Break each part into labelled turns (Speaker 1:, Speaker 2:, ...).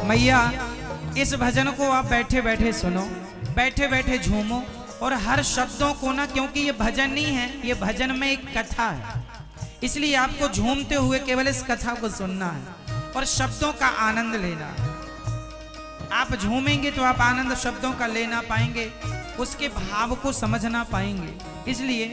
Speaker 1: मैया इस भजन को आप बैठे बैठे सुनो, बैठे बैठे झूमो, और हर शब्दों को ना, क्योंकि ये भजन नहीं है, ये भजन में एक कथा है, इसलिए आपको झूमते हुए केवल इस कथा को सुनना है और शब्दों का आनंद लेना है। आप झूमेंगे तो आप आनंद शब्दों का ले ना पाएंगे, उसके भाव को समझ ना पाएंगे। इसलिए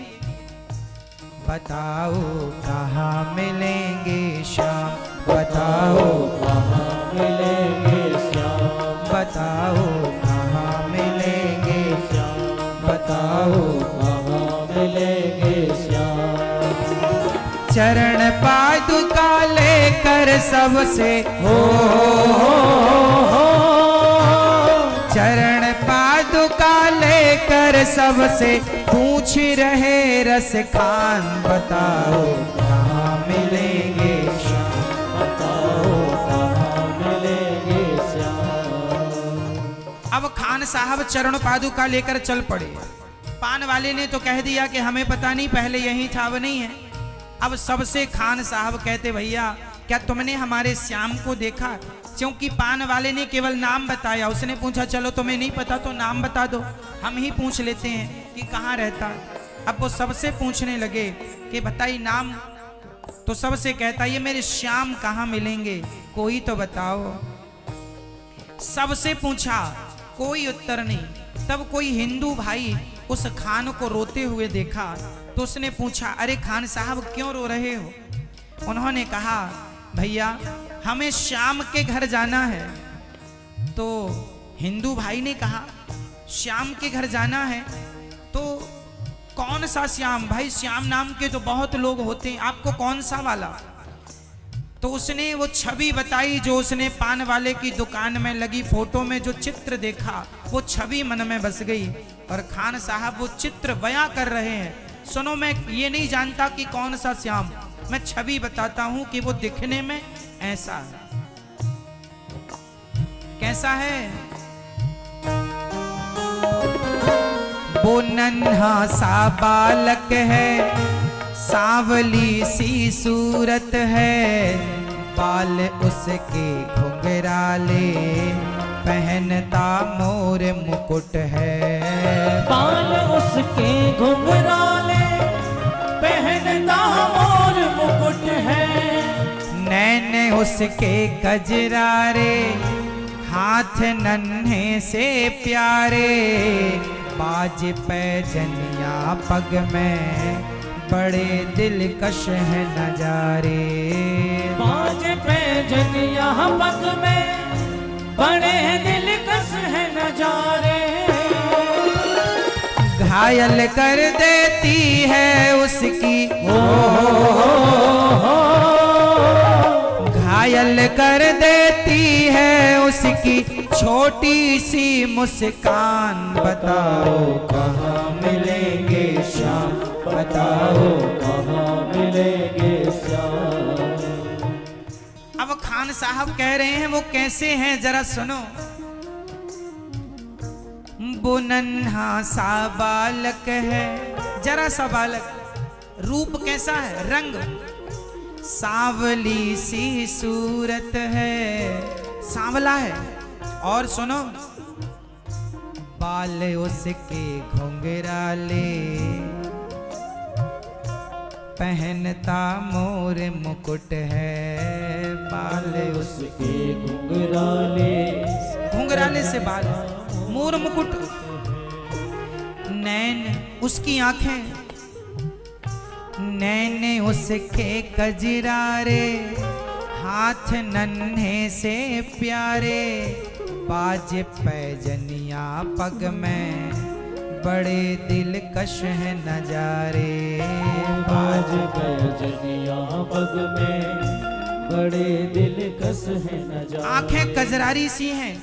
Speaker 1: बताओ कहाँ मिलेंगे श्याम, बताओ
Speaker 2: कहाँ मिलेंगे श्याम,
Speaker 1: बताओ कहाँ मिलेंगे
Speaker 2: श्याम, बताओ कहाँ मिलेंगे श्याम।
Speaker 1: चरण पादुका लेकर सबसे हो, चरण पादुका लेकर सबसे पूछ रहे रस खान, बताओ कहाँ मिलेंगे श्याम,
Speaker 2: बताओ कहाँ मिलेंगे श्याम।
Speaker 1: अब खान साहब चरण पादुका लेकर चल पड़े। पान वाले ने तो कह दिया कि हमें पता नहीं, पहले यही था, अब नहीं है। अब सबसे खान साहब कहते, भैया क्या तुमने हमारे श्याम को देखा? क्योंकि पान वाले ने केवल नाम बताया, उसने पूछा चलो तुम्हें नहीं पता तो नाम बता दो, हम ही पूछ लेते हैं कि कहाँ रहता। अब वो सबसे पूछने लगे कि बताइए नाम, तो सबसे कहता ये मेरे श्याम कहाँ मिलेंगे, कोई तो बताओ। सबसे पूछा, कोई उत्तर नहीं। तब कोई हिंदू भाई उस खान को रोते हुए देखा तो उसने पूछा, अरे खान साहब क्यों रो रहे हो? उन्होंने कहा, भैया हमें श्याम के घर जाना है। तो हिंदू भाई ने कहा, श्याम के घर जाना है तो कौन सा श्याम? भाई श्याम नाम के तो बहुत लोग होते हैं, आपको कौन सा वाला? तो उसने वो छवि बताई जो उसने पान वाले की दुकान में लगी फोटो में जो चित्र देखा, वो छवि मन में बस गई। और खान साहब वो चित्र बयां कर रहे हैं, सुनो मैं ये नहीं जानता कि कौन सा श्याम, मैं छवि बताता हूं कि वो दिखने में ऐसा है। कैसा है? वो नन्हा सा बालक है, सांवली सी सूरत है, बाल उसके घुंघराले, पहनता मोर मुकुट है।
Speaker 2: बाल उसके घुंघराले, पहनता मोर मुकुट है।
Speaker 1: नैन उसके गजरारे, हाथ नन्हे से प्यारे, बाज पैजनिया पग में, बड़े दिलकश है नजारे।
Speaker 2: बाज पैजनिया पग में, बड़े दिलकश है नजारे।
Speaker 1: घायल कर देती है उसकी घायल कर देती है उसकी छोटी सी मुस्कान, बताओ कहाँ मिलेंगे श्याम, बताओ
Speaker 2: कहाँ मिलेंगे श्याम।
Speaker 1: अब खान साहब कह रहे हैं वो कैसे हैं जरा सुनो। वो नन्हा सा बालक है, जरा सा बालक, रूप कैसा है? रंग, सांवली सी सूरत है, सांवला है। और सुनो, बाल उसके घुंघराले, पहनता मोर मुकुट है। बाल
Speaker 2: उसके घुंघराले,
Speaker 1: घुंघराले से बाल, मोर मुकुट। नैन उसकी आंखें, नैन उसके कजरारे, हाथ नन्हे से प्यारे, बाज पैजनिया पग में, बड़े दिलकश है नजारे।
Speaker 2: बाज पैजनिया पग में, बड़े दिलकश है नजारे।
Speaker 1: आंखें कजरारी सी हैं,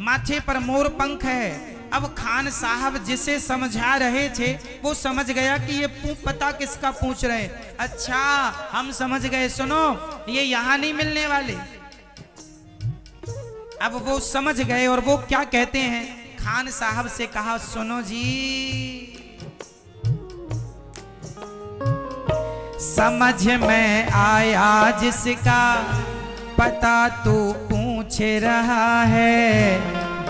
Speaker 1: माथे पर मोर पंख है। अब खान साहब जिसे समझा रहे थे वो समझ गया कि ये पता किसका पूछ रहे। अच्छा हम समझ गए, सुनो ये यहाँ नहीं मिलने वाले। अब वो समझ गए और वो क्या कहते हैं, खान साहब से कहा, सुनो जी समझ में आया जिसका, पता तो पूछ पूछ रहा है,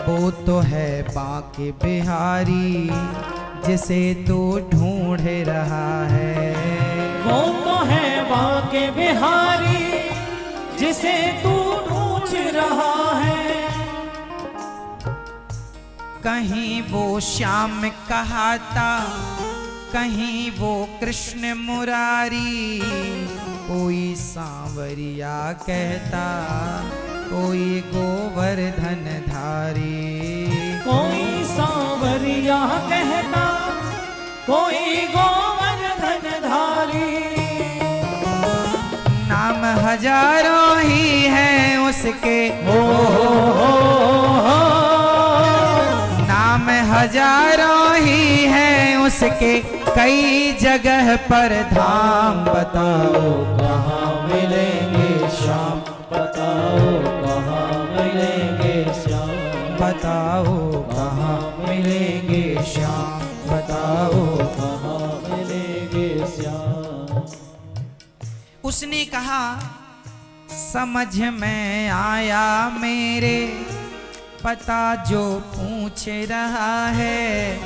Speaker 1: वो तो है बांके बिहारी जिसे तू ढूंढ रहा है।
Speaker 2: वो तो है बांके बिहारी जिसे तू ढूंढ रहा है।
Speaker 1: कहीं वो श्याम कहाता, कहीं वो कृष्ण मुरारी, कोई सांवरिया कहता, कोई गोवर्धन धारी।
Speaker 2: कोई सांवरिया कहता, कोई गोवर्धन धारी।
Speaker 1: नाम हजारों ही हैं उसके, नाम हजारों ही हैं उसके, कई जगह पर धाम। बताओ
Speaker 2: कहाँ मिलेंगे श्याम, बताओ कहाँ मिलेंगे श्याम,
Speaker 1: बताओ कहाँ मिलेंगे श्याम, बताओ।
Speaker 2: कहाँ मिलेंगे श्याम।
Speaker 1: उसने कहा समझ में आया मेरे, पता जो पूछ रहा है,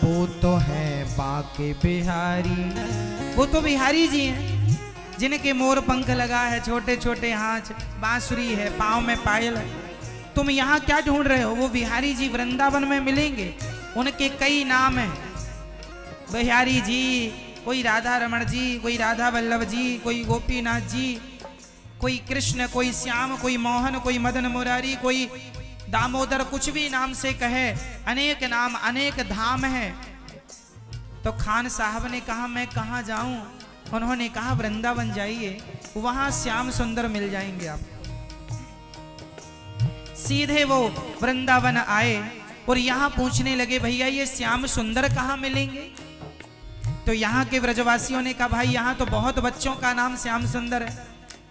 Speaker 1: वो तो है बांके बिहारी। वो तो बिहारी जी हैं जिनके मोर पंख लगा है, छोटे छोटे हाथ, बांसुरी है, पाँव में पायल है। तुम यहाँ क्या ढूंढ रहे हो? वो बिहारी जी वृंदावन में मिलेंगे, उनके कई नाम हैं। बिहारी जी, कोई राधा रमण जी, कोई राधा वल्लभ जी, कोई गोपीनाथ जी, कोई कृष्ण, कोई श्याम, कोई मोहन, कोई मदन मुरारी, कोई दामोदर, कुछ भी नाम से कहे, अनेक नाम, अनेक धाम है। तो खान साहब ने कहा मैं कहाँ जाऊं? उन्होंने कहा वृंदावन जाइए, वहां श्याम सुंदर मिल जाएंगे आप। सीधे वो वृंदावन आए और यहाँ पूछने लगे भैया ये श्याम सुंदर कहाँ मिलेंगे? तो यहाँ के व्रजवासियों ने कहा भाई यहाँ तो बहुत बच्चों का नाम श्याम सुंदर है,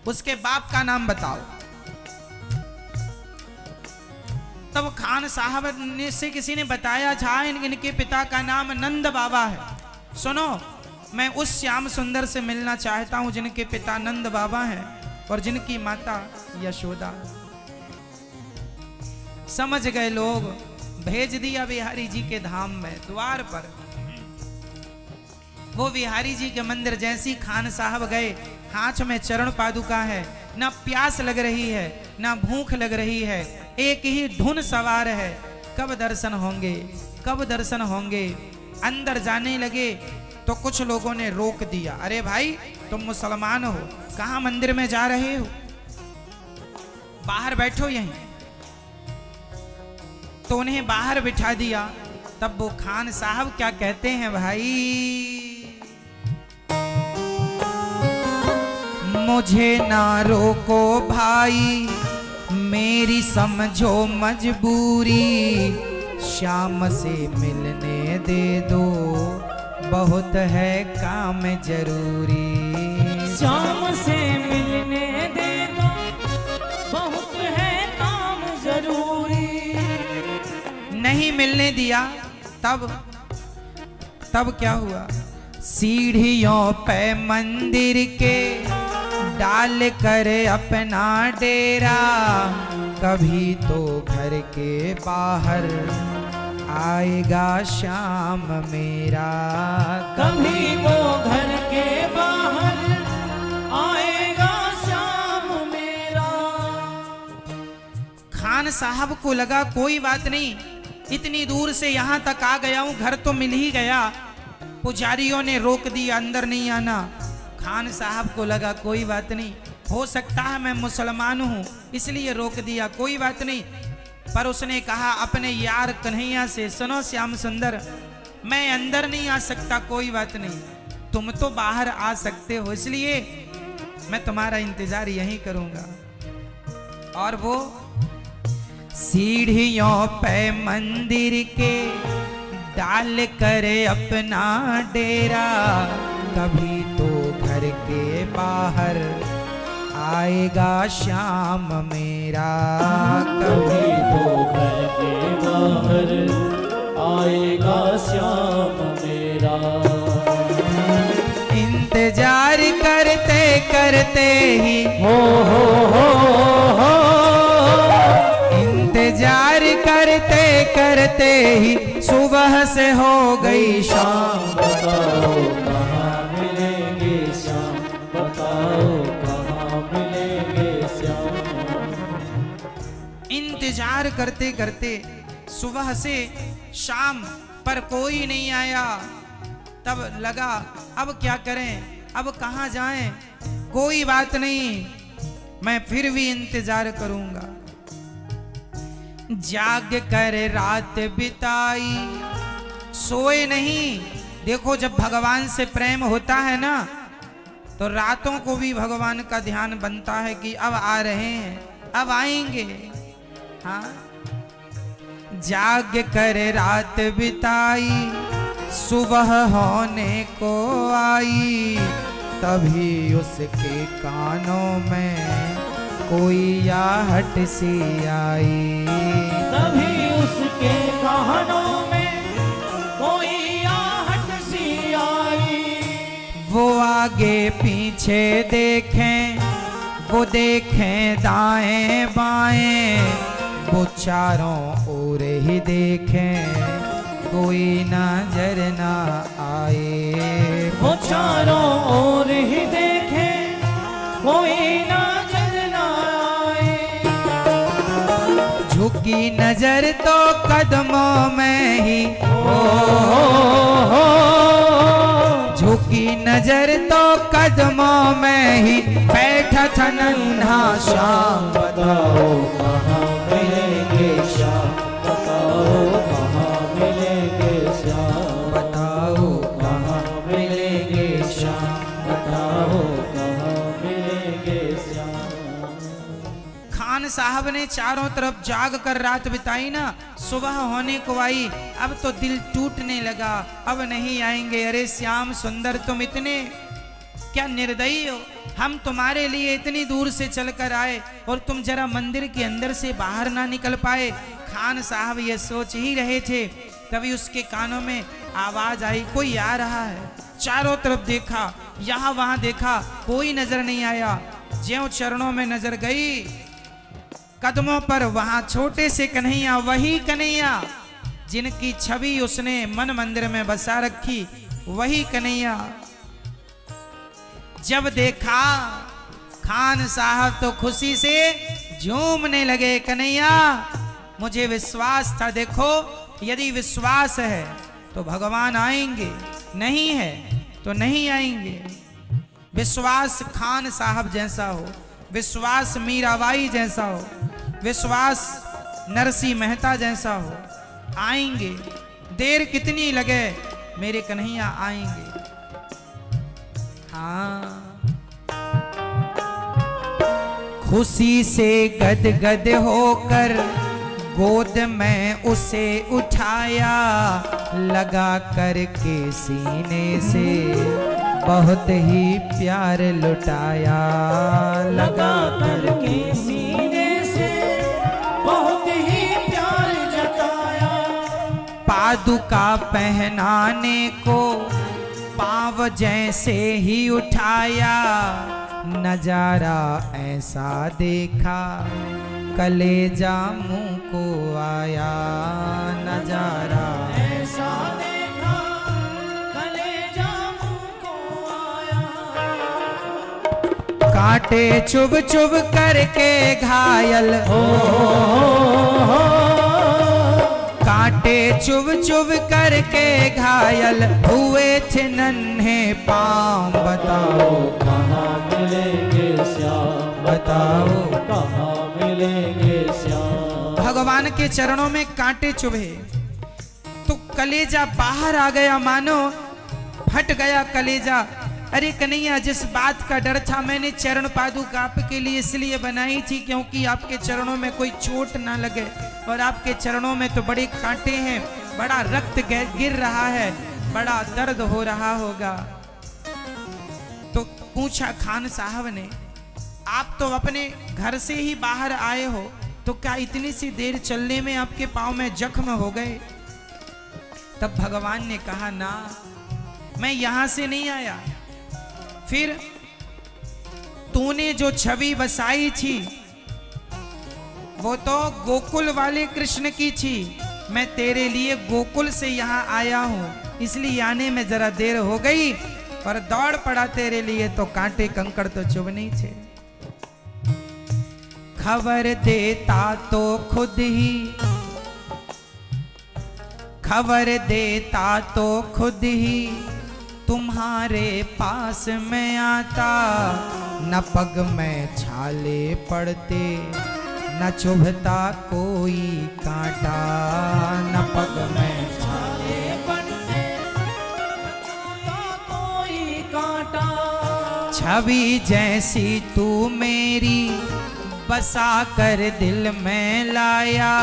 Speaker 1: उसके बाप का नाम बताओ। तब खान साहब ने से किसी ने बताया था इनके पिता का नाम नंद बाबा है। सुनो, मैं उस श्याम सुंदर से मिलना चाहता हूं जिनके पिता नंद बाबा हैं और जिनकी माता यशोदा। समझ गए लोग, भेज दिया बिहारी जी के धाम में, द्वार पर। वो बिहारी जी के मंदिर जैसी खान साहब गए, हाथ में चरण पादुका है, ना प्यास लग रही है ना भूख लग रही है, एक ही धुन सवार है, कब दर्शन होंगे, कब दर्शन होंगे। अंदर जाने लगे तो कुछ लोगों ने रोक दिया, अरे भाई तुम मुसलमान हो, कहाँ मंदिर में जा रहे हो, बाहर बैठो यहीं। तो उन्हें बाहर बिठा दिया। तब वो खान साहब क्या कहते हैं भाई, मुझे ना रोको भाई, मेरी समझो मजबूरी, श्याम से मिलने दे दो, बहुत है काम जरूरी।
Speaker 2: श्याम से मिलने दे दो, बहुत है काम जरूरी।
Speaker 1: नहीं मिलने दिया। तब क्या हुआ, सीढ़ियों पे मंदिर के डाल कर अपना डेरा, कभी तो घर के बाहर आएगा श्याम मेरा,
Speaker 2: कभी तो घर के बाहर आएगा श्याम मेरा।
Speaker 1: खान साहब को लगा कोई बात नहीं, इतनी दूर से यहाँ तक आ गया हूँ, घर तो मिल ही गया, पुजारियों ने रोक दिया अंदर नहीं आना। खान साहब को लगा कोई बात नहीं, हो सकता है मैं मुसलमान हूँ इसलिए रोक दिया, कोई बात नहीं। पर उसने कहा अपने यार कन्हैया से, सुनो श्याम सुंदर, मैं अंदर नहीं आ सकता, कोई बात नहीं, तुम तो बाहर आ सकते हो, इसलिए मैं तुम्हारा इंतजार यहीं करूंगा। और वो सीढ़ियों पे मंदिर के डाल कर अपना डेरा, कभी तो घर के बाहर आएगा श्याम मेरा,
Speaker 2: कभी तो घर के बाहर आएगा श्याम मेरा।
Speaker 1: इंतजार करते करते ही
Speaker 2: हो
Speaker 1: करते ही सुबह से हो गई शाम।
Speaker 2: बताओ कहाँ मिलेंगे श्याम, बताओ कहाँ मिलेंगे श्याम।
Speaker 1: इंतजार करते करते सुबह से शाम पर कोई नहीं आया। तब लगा अब क्या करें, अब कहाँ जाएं। कोई बात नहीं, मैं फिर भी इंतजार करूंगा। जाग कर रात बिताई, सोए नहीं। देखो जब भगवान से प्रेम होता है ना तो रातों को भी भगवान का ध्यान बनता है कि अब आ रहे हैं, अब आएंगे। हाँ, जाग कर रात बिताई, सुबह होने को आई। तभी उसके कानों में कोई आहट सी आई।
Speaker 2: तभी उसके कानों में कोई आहट सी आई।
Speaker 1: वो आगे पीछे देखें, वो देखें दाएं बाएं, वो चारों ओर ही देखें कोई नजर ना आए।
Speaker 2: वो चारों ओर ही देखे कोई नजर ना आए।
Speaker 1: झुकी नजर तो कदमों में ही, झुकी नजर तो कदमों में ही बैठा था नन्हा श्याम।
Speaker 2: बताओ कहाँ मिलेंगे श्याम, बताओ कहाँ मिलेंगे श्याम।
Speaker 1: बताओ
Speaker 2: कहाँ मिलेंगे श्याम, बताओ कहाँ मिलेंगे श्याम।
Speaker 1: खान साहब ने चारों तरफ जाग कर रात बिताई ना, सुबह होने को आई। अब तो दिल टूटने लगा, अब नहीं आएंगे। अरे श्याम सुंदर, तुम इतने क्या निर्दयी हो। हम तुम्हारे लिए इतनी दूर से चलकर आए और तुम जरा मंदिर के अंदर से बाहर ना निकल पाए। खान साहब ये सोच ही रहे थे, तभी उसके कानों में आवाज आई, कोई आ रहा है। चारों तरफ देखा, यहाँ वहां देखा, कोई नजर नहीं आया। ज्यों चरणों में नजर गई, कदमों पर वहां छोटे से कन्हैया, वही कन्हैया जिनकी छवि उसने मन मंदिर में बसा रखी, वही कन्हैया। जब देखा खान साहब तो खुशी से झूमने लगे। कन्हैया मुझे विश्वास था, देखो यदि विश्वास है तो भगवान आएंगे, नहीं है तो नहीं आएंगे। विश्वास खान साहब जैसा हो, विश्वास मीराबाई जैसा हो, विश्वास नरसिंह मेहता जैसा हो, आएंगे। देर कितनी लगे, मेरे कन्हैया आएंगे। हाँ, खुशी से गदगद होकर गोद में उसे उठाया, लगा करके सीने से बहुत ही प्यार लुटाया।
Speaker 2: लगा करके सीने से बहुत ही प्यार जताया।
Speaker 1: पादुका पहनाने को पाँव जैसे ही उठाया, नजारा ऐसा देखा कलेजा मुंह को आया। नजारा
Speaker 2: ऐसा देखा कलेजा मुंह को आया।
Speaker 1: कांटे चुभ चुभ करके घायल हो, कांटे चुभ चुभ करके घायल हुए थे नन्हे पाँव। बताओ
Speaker 2: कहाँ मिलेंगे श्याम,
Speaker 1: बताओ
Speaker 2: कहाँ मिलेंगे श्याम।
Speaker 1: भगवान के चरणों में कांटे चुभे तो कलेजा बाहर आ गया, मानो फट गया कलेजा। अरे कन्हैया, जिस बात का डर था मैंने चरण पादुका आपके लिए इसलिए बनाई थी क्योंकि आपके चरणों में कोई चोट ना लगे, और आपके चरणों में तो बड़े कांटे हैं, बड़ा रक्त गिर रहा है, बड़ा दर्द हो रहा होगा। तो पूछा खान साहब ने, आप तो अपने घर से ही बाहर आए हो, तो क्या इतनी सी देर चलने में आपके पाँव में जख्म हो गए? तब भगवान ने कहा, ना, मैं यहां से नहीं आया। फिर तूने जो छवि बसाई थी वो तो गोकुल वाले कृष्ण की थी, मैं तेरे लिए गोकुल से यहाँ आया हूँ, इसलिए आने में जरा देर हो गई और दौड़ पड़ा तेरे लिए, तो कांटे कंकड़ तो चुभने थे। खबर देता तो खुद ही, खबर देता तो खुद ही तुम्हारे पास में आता, न पग में छाले पड़ते न चुभता कोई कांटा, न पग में छाले
Speaker 2: पड़ते न चुभता कोई कांटा।
Speaker 1: छवि जैसी तू मेरी बसा कर दिल में लाया,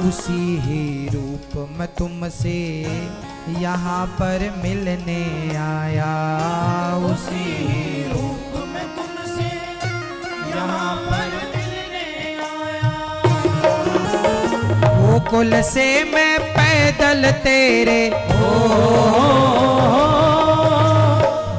Speaker 1: उसी ही रूप में तुमसे यहाँ पर मिलने आया, उसी ही रूप में तुमसे यहाँ पर मिलने आया। गोकुल से मैं पैदल तेरे,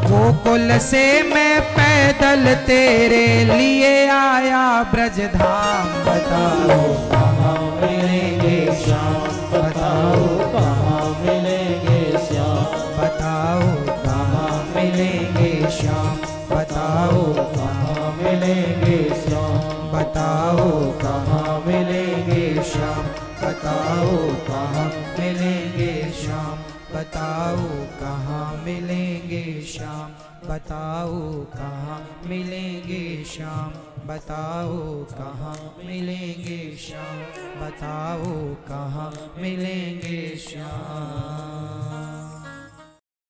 Speaker 1: गोकुल से मैं पैदल तेरे लिए आया ब्रजधाम। बताओ
Speaker 2: कहाँ मिलेंगे श्याम, बताओ कहाँ मिलेंगे श्याम,
Speaker 1: बताओ कहाँ मिलेंगे श्याम, बताओ
Speaker 2: कहाँ मिलेंगे श्याम,
Speaker 1: बताओ
Speaker 2: कहाँ मिलेंगे श्याम,
Speaker 1: बताओ कहाँ मिलेंगे श्याम, बताओ कहाँ मिलेंगे श्याम, बताओ कहाँ मिलेंगे श्याम, बताओ कहाँ मिलेंगे श्याम, बताओ कहाँ मिलेंगे श्याम।